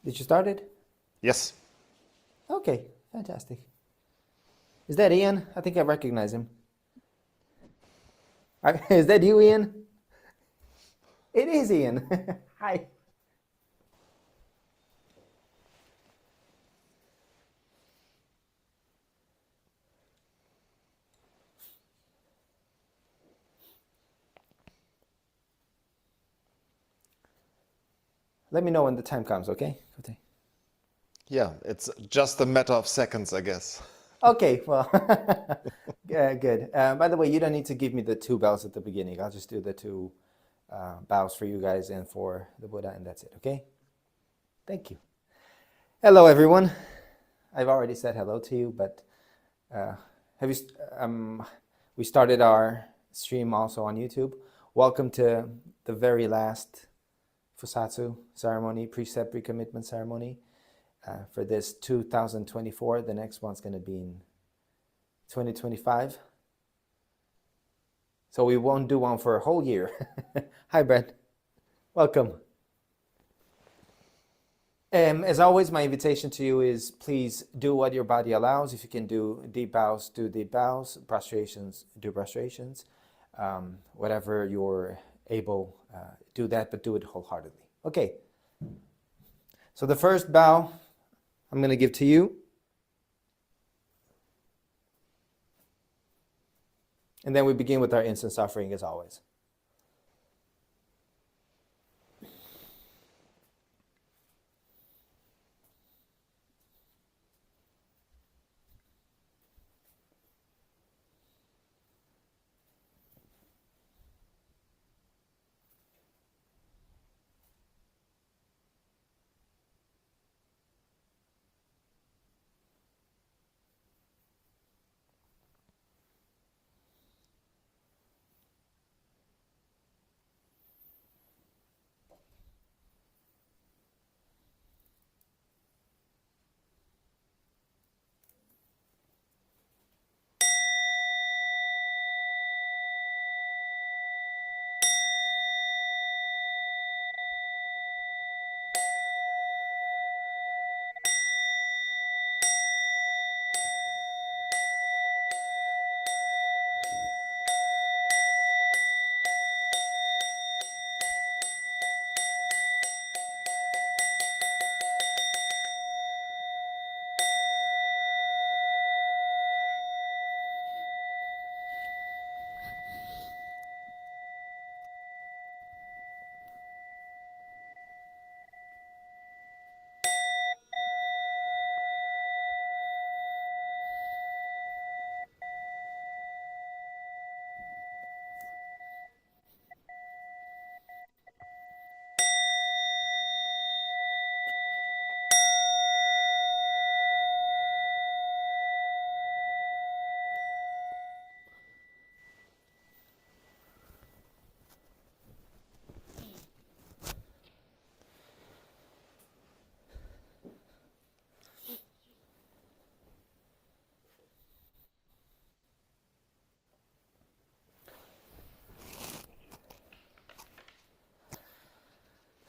Did you start it? Yes. Okay, fantastic. Is that Ian? I think I recognize him. Is that you, Ian? It is Ian. Hi. Let me know when the time comes, okay? Yeah, it's just a matter of seconds, I guess. Okay, well, good. By the way, you don't need to give me the two bells at the beginning. I'll just do the two bows for you guys and for the Buddha, and that's it, okay? Thank you. Hello, everyone. I've already said hello to you, but uh, have you? We started our stream also on YouTube. Welcome to the very last Fusatsu ceremony, precept recommitment ceremony for this 2024. The next one's going to be in 2025. So we won't do one for a whole year. Hi, Brett. Welcome. As always, my invitation to you is please do what your body allows. If you can do deep bows, do deep bows. Prostrations, do prostrations. Whatever you're able, do that, but do it wholeheartedly. Okay. So the first bow I'm going to give to you. And then we begin with our incense offering as always.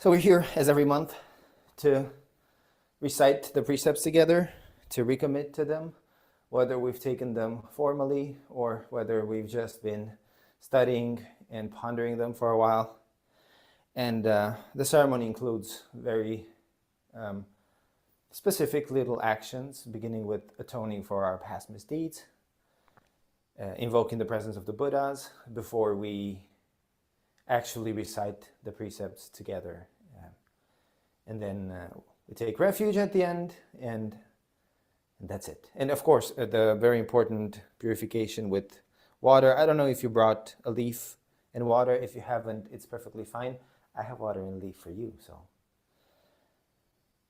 So we're here as every month to recite the precepts together, to recommit to them, whether we've taken them formally or whether we've just been studying and pondering them for a while. And the ceremony includes very specific little actions, beginning with atoning for our past misdeeds, invoking the presence of the Buddhas before we actually recite the precepts together. And then we take refuge at the end, and that's it. And of course, the very important purification with water. I don't know if you brought a leaf and water. If you haven't, it's perfectly fine. I have water and a leaf for you. So,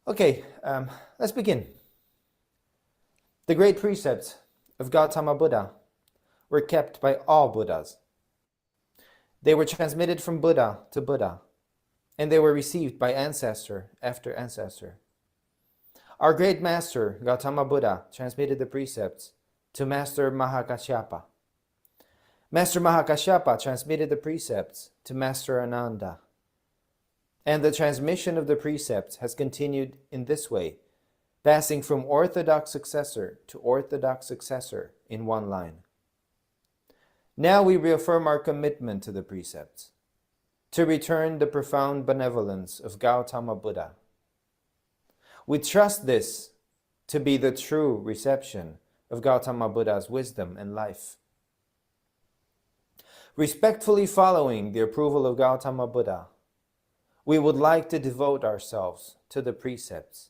okay, let's begin. The great precepts of Gautama Buddha were kept by all Buddhas. They were transmitted from Buddha to Buddha, and they were received by ancestor after ancestor. Our great master, Gautama Buddha, transmitted the precepts to Master Mahakashyapa. Master Mahakashyapa transmitted the precepts to Master Ananda. And the transmission of the precepts has continued in this way, passing from orthodox successor to orthodox successor in one line. Now we reaffirm our commitment to the precepts, to return the profound benevolence of Gautama Buddha. We trust this to be the true reception of Gautama Buddha's wisdom and life. Respectfully following the approval of Gautama Buddha, we would like to devote ourselves to the precepts,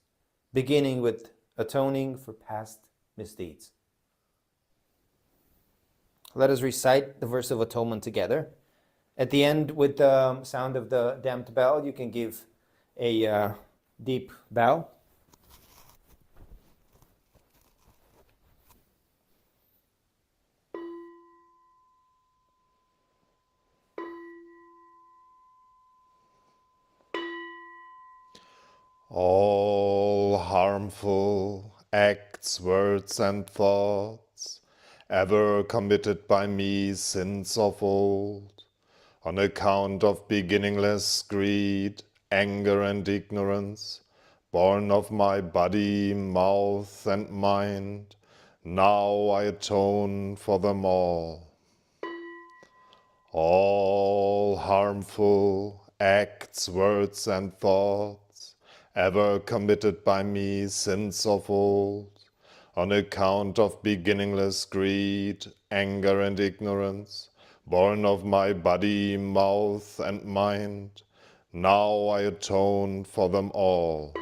beginning with atoning for past misdeeds. Let us recite the verse of atonement together. At the end, with the sound of the damped bell, you can give a deep bow. All harmful acts, words, and thoughts ever committed by me since of old, on account of beginningless greed, anger, and ignorance, born of my body, mouth, and mind, now I atone for them all. All harmful acts, words, and thoughts ever committed by me since of old, on account of beginningless greed, anger, and ignorance, born of my body, mouth, and mind, now I atone for them all.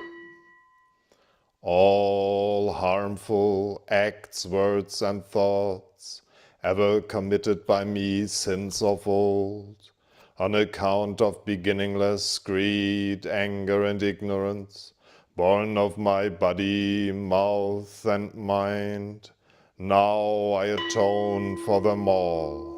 All harmful acts, words, and thoughts ever committed by me since of old, on account of beginningless greed, anger, and ignorance, born of my body, mouth, and mind, now I atone for them all.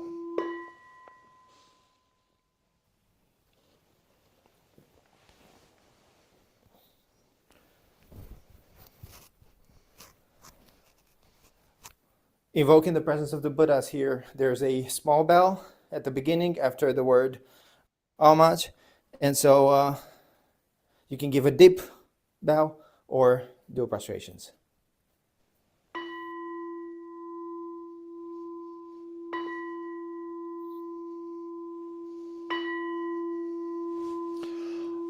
Evoking the presence of the Buddhas here, there's a small bell at the beginning after the word homage. And so you can give a deep bow or do prostrations.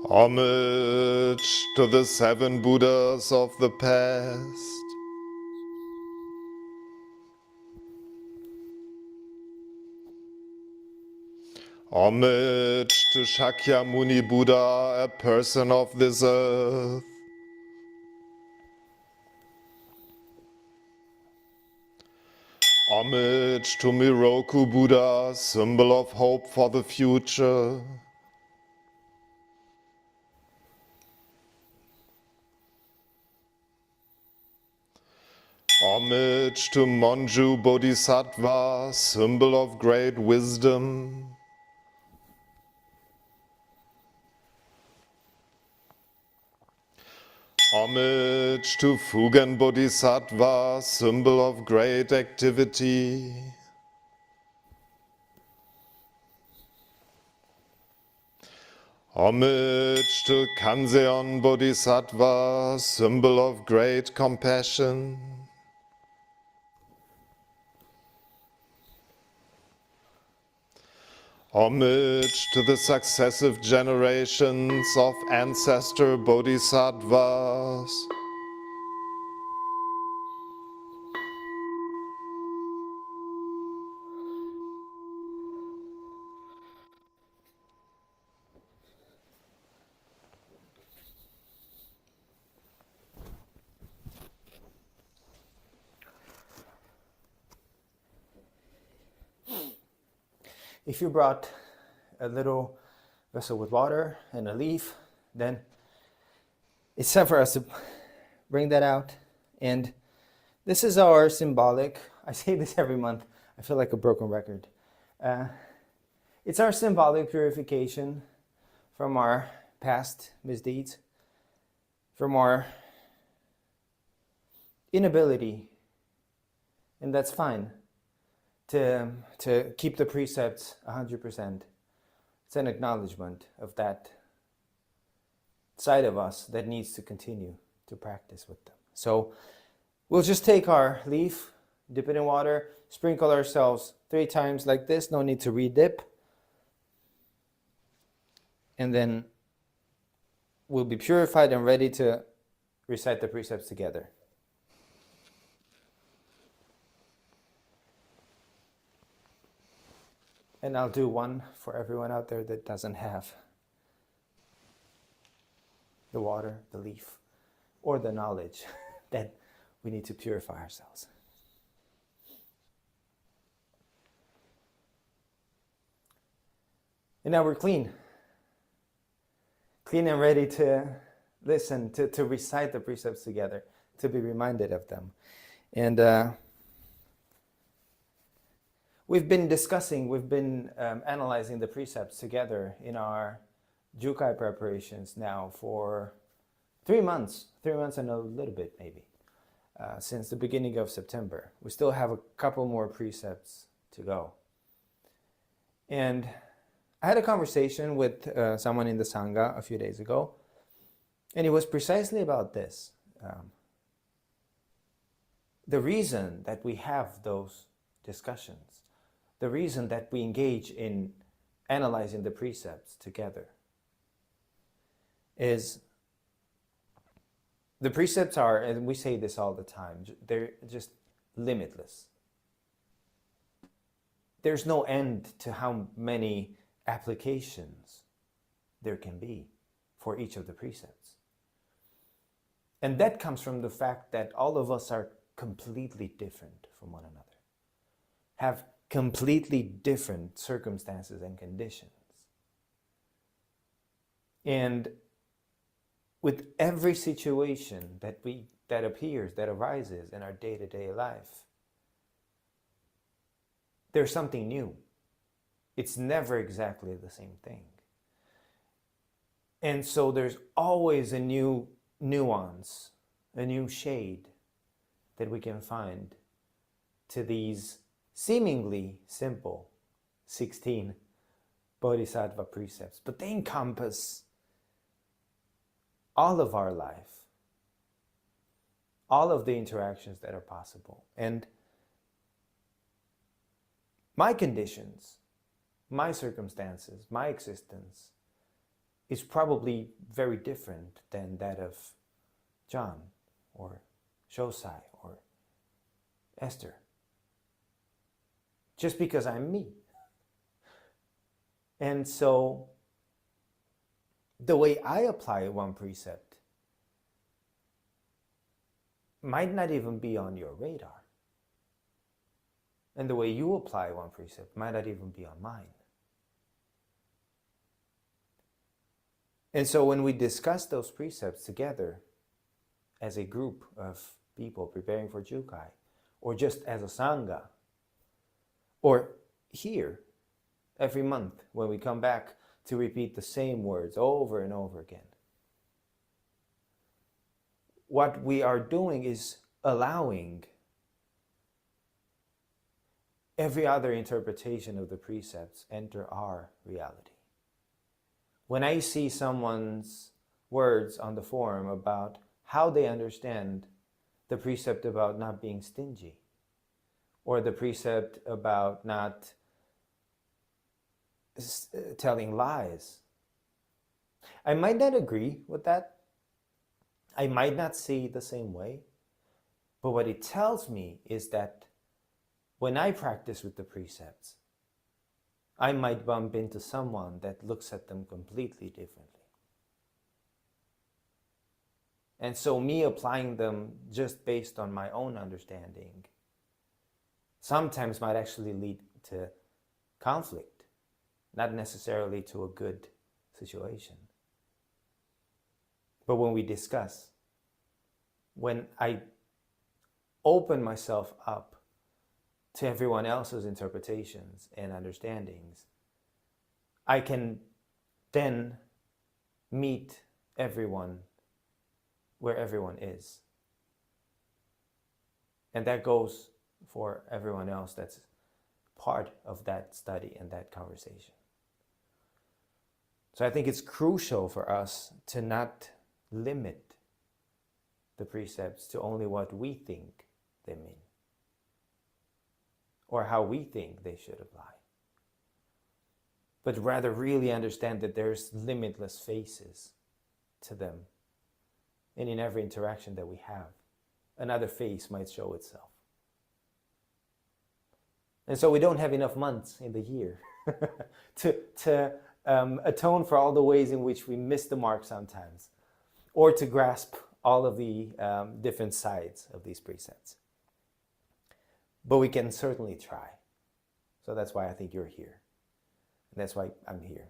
Homage to the 7 Buddhas of the past. Homage to Shakyamuni Buddha, a person of this earth. Homage to Miroku Buddha, symbol of hope for the future. Homage to Monju Bodhisattva, symbol of great wisdom. Homage to Fugen Bodhisattva, symbol of great activity. Homage to Kanzeon Bodhisattva, symbol of great compassion. Homage to the successive generations of ancestor bodhisattvas. If you brought a little vessel with water and a leaf, then it's time for us to bring that out. And this is our symbolic, I say this every month, I feel like a broken record. It's our symbolic purification from our past misdeeds, from our inability, and that's fine, to keep the precepts 100%. It's an acknowledgement of that side of us that needs to continue to practice with them. So we'll just take our leaf, dip it in water, sprinkle ourselves 3 times like this, no need to re-dip. And then we'll be purified and ready to recite the precepts together. And I'll do one for everyone out there that doesn't have the water, the leaf, or the knowledge that we need to purify ourselves. And now we're clean. Clean and ready to listen, to recite the precepts together, to be reminded of them. And we've been analyzing the precepts together in our Jukai preparations now for 3 months and a little bit maybe, since the beginning of September. We still have a couple more precepts to go. And I had a conversation with someone in the Sangha a few days ago, and it was precisely about this. The reason that we have those discussions, the reason that we engage in analyzing the precepts together, is the precepts are, and we say this all the time, they're just limitless. There's no end to how many applications there can be for each of the precepts. And that comes from the fact that all of us are completely different from one another, have completely different circumstances and conditions. And with every situation that arises in our day-to-day life, there's something new. It's never exactly the same thing. And so there's always a new nuance, a new shade that we can find to these seemingly simple 16 Bodhisattva precepts. But they encompass all of our life, all of the interactions that are possible. And my conditions, my circumstances, my existence is probably very different than that of John or Shosai or Esther. Just because I'm me. And so the way I apply one precept might not even be on your radar. And the way you apply one precept might not even be on mine. And so when we discuss those precepts together as a group of people preparing for Jukai, or just as a Sangha, or here every month when we come back to repeat the same words over and over again, what we are doing is allowing every other interpretation of the precepts enter our reality. When I see someone's words on the forum about how they understand the precept about not being stingy, or the precept about not telling lies, I might not agree with that. I might not see it the same way. But what it tells me is that when I practice with the precepts, I might bump into someone that looks at them completely differently. And so me applying them just based on my own understanding sometimes might actually lead to conflict, not necessarily to a good situation. But when we discuss, when I open myself up to everyone else's interpretations and understandings, I can then meet everyone where everyone is. And that goes for everyone else that's part of that study and that conversation. So I think it's crucial for us to not limit the precepts to only what we think they mean or how we think they should apply, but rather really understand that there's limitless faces to them. And in every interaction that we have, another face might show itself. And so we don't have enough months in the year to atone for all the ways in which we miss the mark sometimes, or to grasp all of the different sides of these precepts. But we can certainly try. So that's why I think you're here. And that's why I'm here.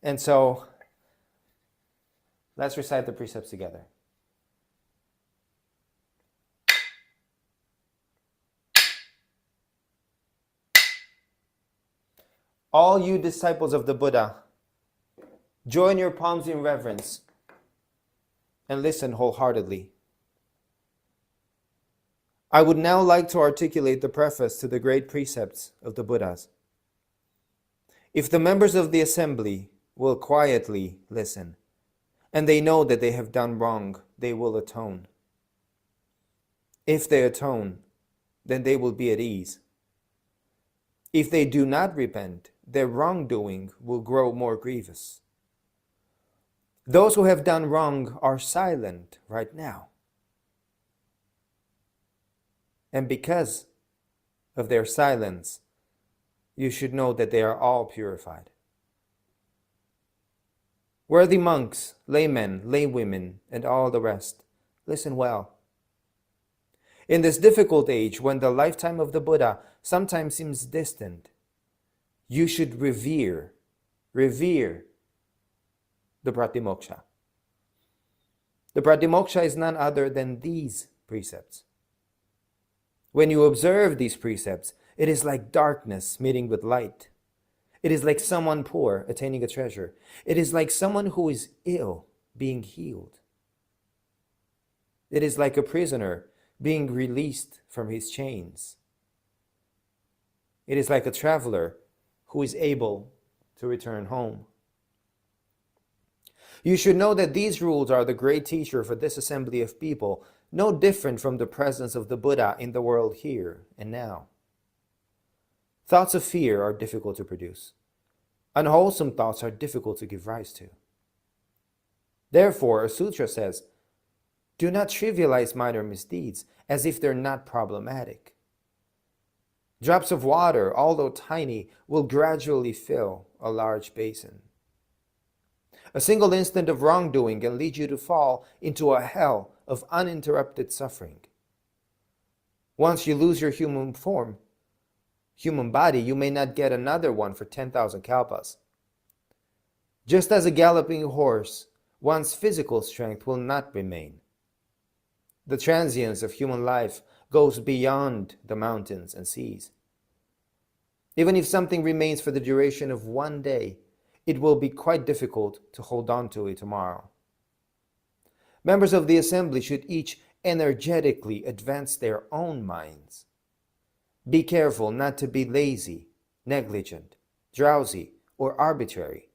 And so let's recite the precepts together. All you disciples of the Buddha, join your palms in reverence and listen wholeheartedly. I would now like to articulate the preface to the great precepts of the Buddhas. If the members of the assembly will quietly listen, and they know that they have done wrong, they will atone. If they atone, then they will be at ease. If they do not repent, their wrongdoing will grow more grievous. Those who have done wrong are silent right now. And because of their silence, you should know that they are all purified. Worthy monks, laymen, laywomen, and all the rest, listen well. In this difficult age, when the lifetime of the Buddha sometimes seems distant, you should revere the Pratimoksha. The Pratimoksha is none other than these precepts. When you observe these precepts, it is like darkness meeting with light. It is like someone poor attaining a treasure. It is like someone who is ill being healed. It is like a prisoner being released from his chains. It is like a traveler who is able to return home. You should know that these rules are the great teacher for this assembly of people, no different from the presence of the Buddha in the world here and now. Thoughts of fear are difficult to produce. Unwholesome thoughts are difficult to give rise to. Therefore, a sutra says, do not trivialize minor misdeeds as if they're not problematic. Drops of water, although tiny, will gradually fill a large basin. A single instant of wrongdoing can lead you to fall into a hell of uninterrupted suffering. Once you lose your human form, human body, you may not get another one for 10,000 kalpas. Just as a galloping horse, one's physical strength will not remain. The transience of human life goes beyond the mountains and seas. Even if something remains for the duration of one day, it will be quite difficult to hold on to it tomorrow. Members of the assembly should each energetically advance their own minds. Be careful not to be lazy, negligent, drowsy, or arbitrary.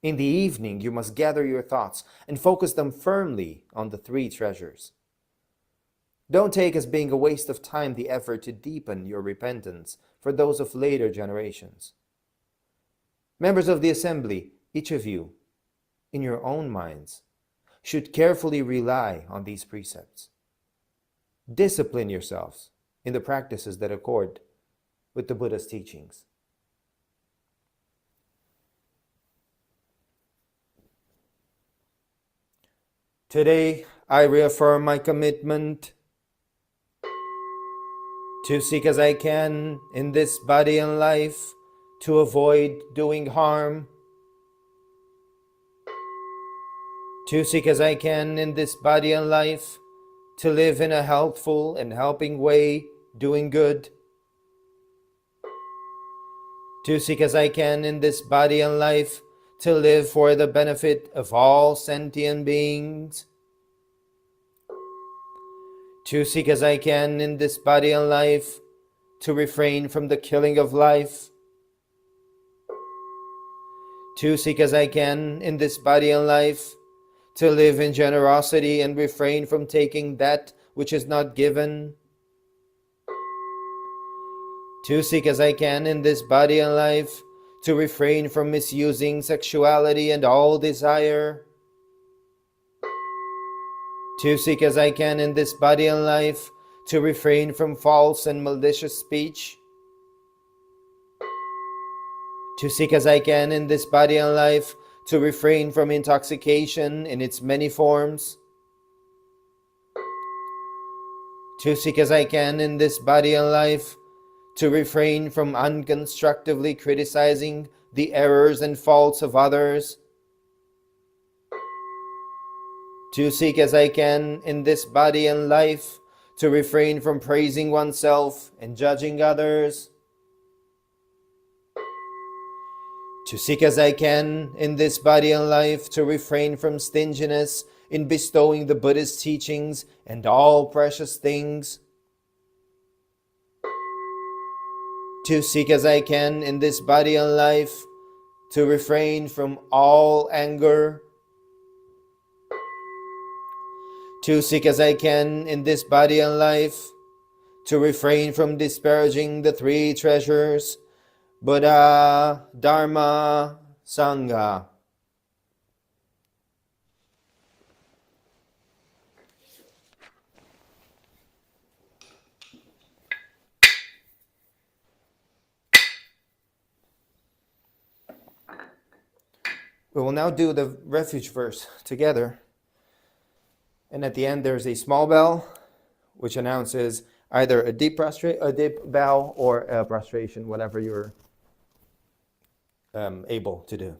In the evening, you must gather your thoughts and focus them firmly on the three treasures. Don't take as being a waste of time the effort to deepen your repentance for those of later generations. Members of the assembly, each of you, in your own minds, should carefully rely on these precepts. Discipline yourselves in the practices that accord with the Buddha's teachings. Today, I reaffirm my commitment to seek as I can in this body and life to avoid doing harm, to seek as I can in this body and life to live in a healthful and helping way, doing good, to seek as I can in this body and life to live for the benefit of all sentient beings, to seek as I can in this body and life to refrain from the killing of life, to seek as I can in this body and life to live in generosity and refrain from taking that which is not given, to seek as I can in this body and life to refrain from misusing sexuality and all desire, to seek as I can in this body and life to refrain from false and malicious speech, to seek as I can in this body and life to refrain from intoxication in its many forms, to seek as I can in this body and life to refrain from unconstructively criticizing the errors and faults of others, to seek as I can in this body and life to refrain from praising oneself and judging others, to seek as I can in this body and life to refrain from stinginess in bestowing the Buddhist teachings and all precious things, to seek as I can in this body and life to refrain from all anger, to seek as I can in this body and life to refrain from disparaging the three treasures, Buddha, Dharma, Sangha. We will now do the refuge verse together. And at the end there's a small bell which announces either a deep bow or a prostration, whatever you're able to do.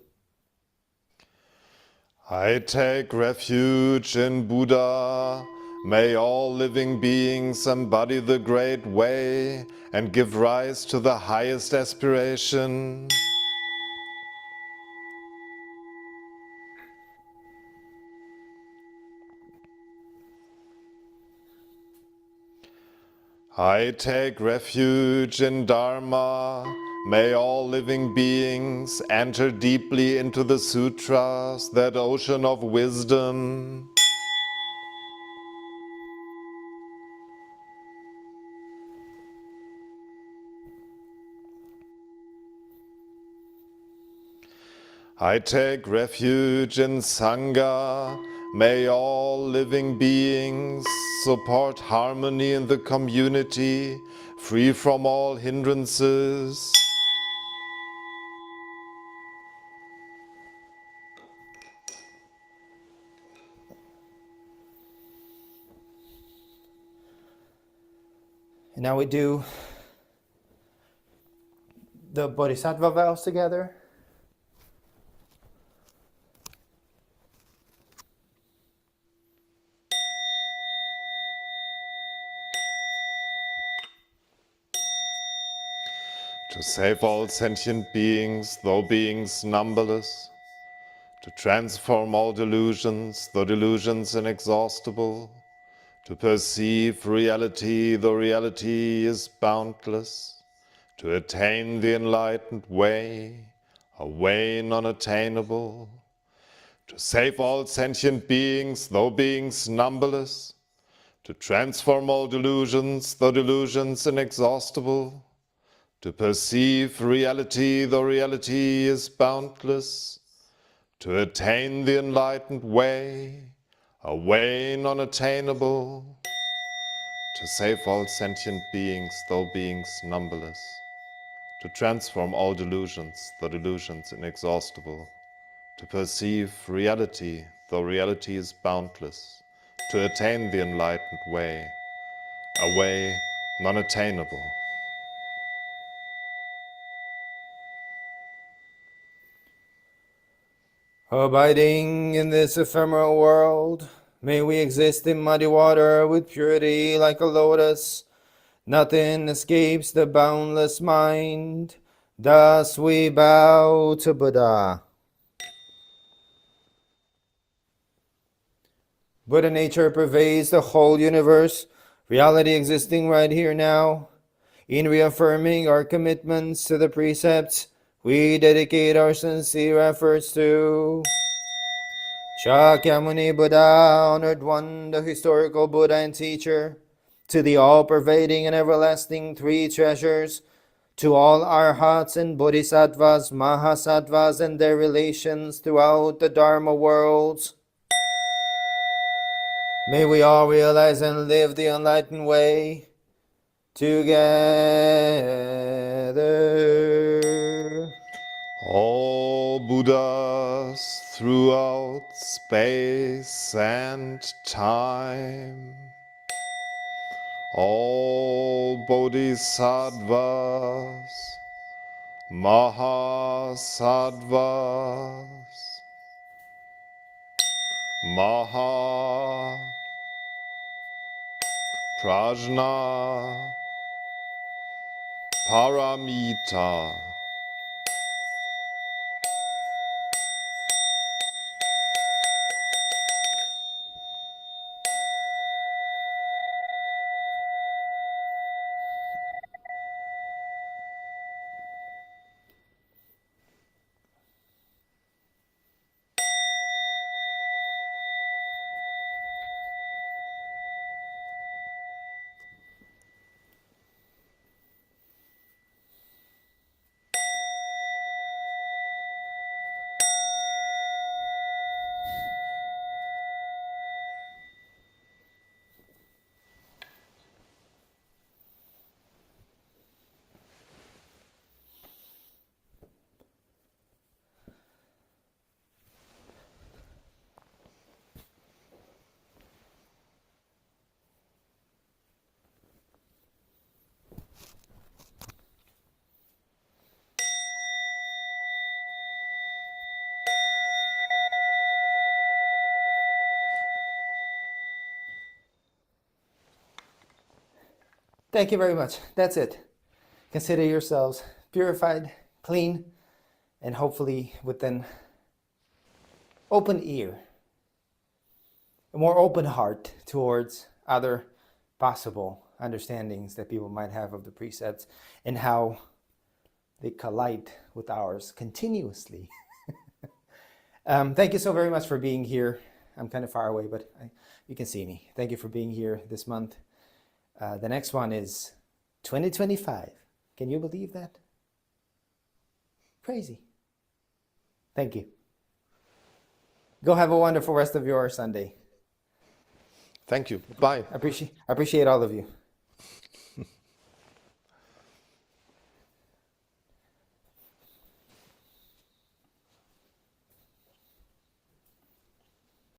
I take refuge in Buddha. May all living beings embody the great way and give rise to the highest aspiration. I take refuge in Dharma. May all living beings enter deeply into the sutras, that ocean of wisdom. I take refuge in Sangha. May all living beings support harmony in the community, free from all hindrances. And now we do the Bodhisattva vows together. To save all sentient beings, though beings numberless. To transform all delusions, though delusions inexhaustible. To perceive reality, though reality is boundless. To attain the enlightened way, a way non-attainable. To save all sentient beings, though beings numberless. To transform all delusions, though delusions inexhaustible. To perceive reality, though reality is boundless. To attain the enlightened way, a way non-attainable. To save all sentient beings, though beings numberless. To transform all delusions, though delusions inexhaustible. To perceive reality, though reality is boundless. To attain the enlightened way, a way non-attainable. Abiding in this ephemeral world, may we exist in muddy water with purity like a lotus. Nothing escapes the boundless mind. Thus we bow to Buddha. Buddha nature pervades the whole universe, reality existing right here now. In reaffirming our commitments to the precepts, we dedicate our sincere efforts to Shakyamuni Buddha, honored one, the historical Buddha and teacher, to the all-pervading and everlasting three treasures, to all arhats and bodhisattvas, mahasattvas, and their relations throughout the Dharma worlds. May we all realize and live the enlightened way together. All Buddhas throughout space and time. All Bodhisattvas, Mahasattvas, Maha, Prajna, Paramita. Thank you very much. That's it. Consider yourselves purified, clean, and hopefully with an open ear, a more open heart towards other possible understandings that people might have of the precepts and how they collide with ours continuously. Thank you so very much for being here. I'm kind of far away, but you can see me. Thank you for being here this month. The next one is 2025. Can you believe that? Crazy. Thank you. Go have a wonderful rest of your Sunday. Thank you. Bye. Appreciate all of you.